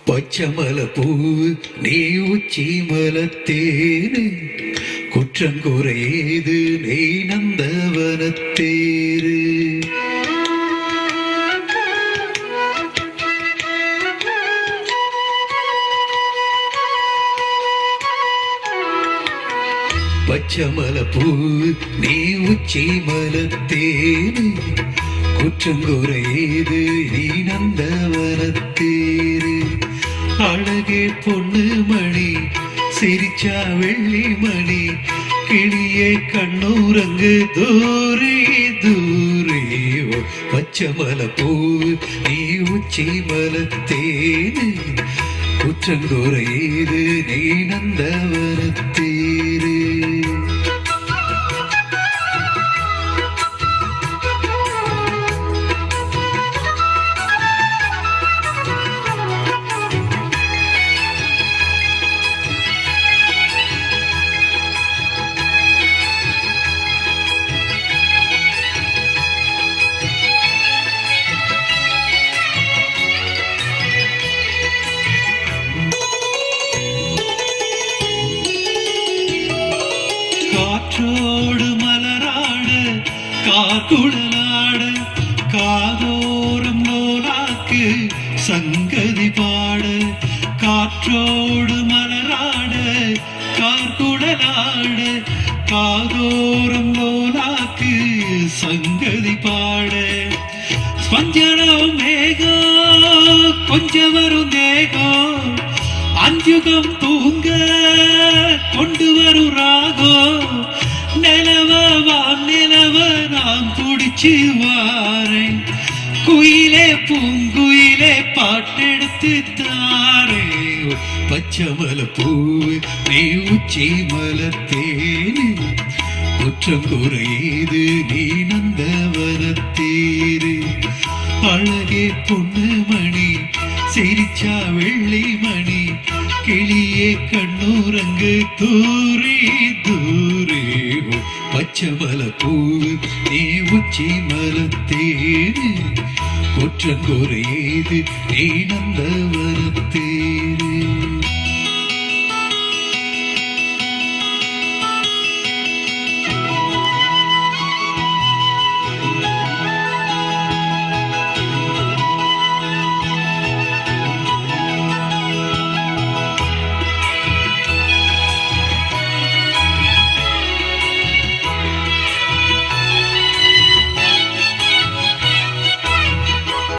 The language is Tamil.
பச்சமல பூவு நீ உச்சி மலத்தேரு குற்றங்குறையேது நீ நந்தவனத்தேரு பச்சமல பூவு நீ உச்சி மலத்தேரு குற்றங்குறையேது நீ நந்தவனத்தேரு அழகே பொண்ணு மணி சிரிச்சா வெள்ளி மணி கிளியே கண்ணூரங்கு தூரே தூரே பச்சமல பூவு நீ உச்சி மலத்தேரு குற்றங்குறையேது நீ நந்தவனத்தேரு காற்றோடு மலராட காக்குழலாட காதோரம் நோலாக்கு சங்கதி பாட காற்றோடு மலராட காக்குழலாட காதோரம் நோலாக்கு சங்கதி பாட ஸ்பஞ்சனம் மேகம் கொஞ்சம் வரும் தேகம் அஞ்சுகம் தூங்க கொண்டு வரும் ராகம் நிலவா நிலவ நாம் பிடிச்சு வாரேன் குயிலே பூங்குயிலே பாட்டெடுத்து தாரே பச்சமல பூவு நீ உச்சி மலத்தேரு குற்றங்குறையேது நீ நந்தவனத்தேரு அழகே பொண்ணு மணி சிரிச்சா வெள்ளி மணி கிளியே கண்ணூரங்கு தூரே தூரே பச்சமல பூவு நீ உச்சி மலத்தேரு குற்றங்குறையேது நீ நந்தவனத்தேரு